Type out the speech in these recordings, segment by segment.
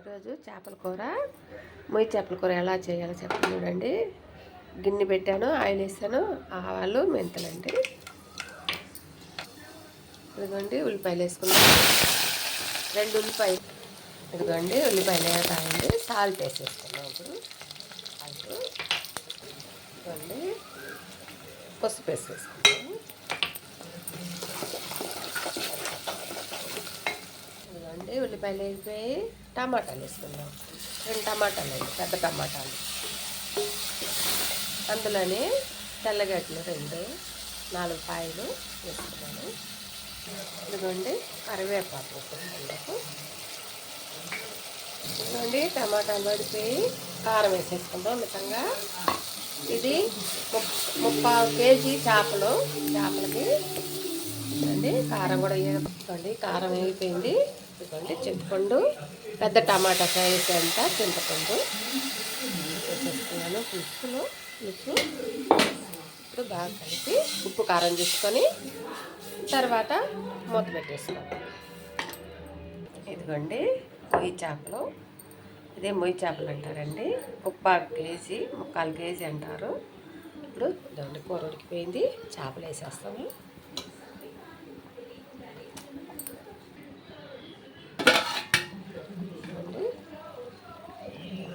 ఈరోజు చేపల కూర మొయ్యి చేపల కూర ఎలా చేయాలో చెప్పండి. చూడండి, గిన్నె పెట్టాను, ఆయిల్ వేసాను, ఆవాలు మెంతులండి. ఇదిగోండి ఉల్లిపాయలు వేసుకున్నాను, 2 ఉల్లిపాయలు. ఇదిగోండి ఉల్లిపాయలు వేస్తామండి, సాల్ట్ వేసేసుకున్నాం. ఇప్పుడు సాల్ట్, ఇదిగోండి పసుపు వేసేసుకున్నాము. ఇదిగోండి ఉల్లిపాయలు వేగిపోయి టమాటాలు వేసుకుందాం. 2 టమాటాలు అండి, పెద్ద టమాటాలు. అందులోనే తెల్లగడ్డలు 2, 4 కాయలు వేసుకున్నాను. ఇదిగోండి కరివేపాకు వేసేసుకుందాము. ఇదిగోండి టమాటాలు పడిపోయి కారం వేసేసుకుందాం మితంగా. ఇది 3/4 కేజీ చేపలకి అండి. కారం కూడా వేసుకోండి, కారం వేగిపోయింది. ఇదిగోండి చింతపండు, పెద్ద టమాటా సైజ్ అంత చింతపండు వేసేసుకున్నాను. పులుసు ఇప్పుడు బాగా కలిపి ఉప్పు కారం తీసుకొని తర్వాత మూత పెట్టేసుకోవాలి. ఇదిగోండి మొయ్యి చేపలు, ఇదే మొయ్యి చేపలు అంటారండి. 3/4 కేజీ అంటారు. ఇప్పుడు ఇదిగోండి కూర ఉడికిపోయింది, చేపలు వేసేస్తాము.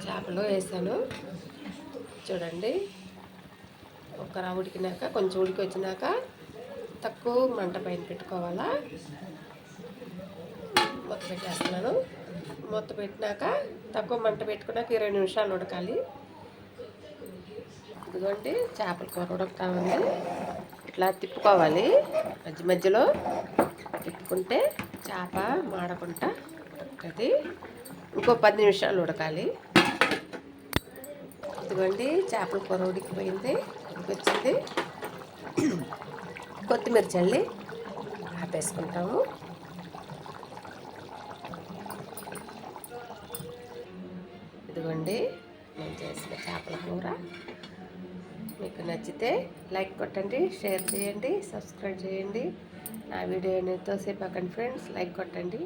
చేపలు వేసాను చూడండి. ఒక ఉడికినాక కొంచెం ఉడికి వచ్చినాక తక్కువ మంట పైన పెట్టుకోవాలా. మూత పెట్టేస్తున్నాను. మూత పెట్టినాక తక్కువ మంట పెట్టుకున్నాక 20 నిమిషాలు ఉడకాలి. ఇదిగోండి చేపల కూర ఉడుకుతామండి. ఇట్లా తిప్పుకోవాలి, మధ్యలో తిప్పుకుంటే చేప మాడకుండా ఉడుకుతుంది. ఇంకో 10 నిమిషాలు ఉడకాలి. ఇదిగోండి చేపల కూర ఉడికిపోయింది, ఉడికొచ్చింది. కొత్తిమీర చల్లి ఆపేసుకుంటాము. ఇదిగోండి నేను చేసిన చేపల కూర. మీకు నచ్చితే లైక్ కొట్టండి, షేర్ చేయండి, సబ్స్క్రైబ్ చేయండి. నా వీడియో ఎంతోసేపు అక్కడ ఫ్రెండ్స్ లైక్ కొట్టండి.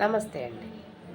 నమస్తే అండి.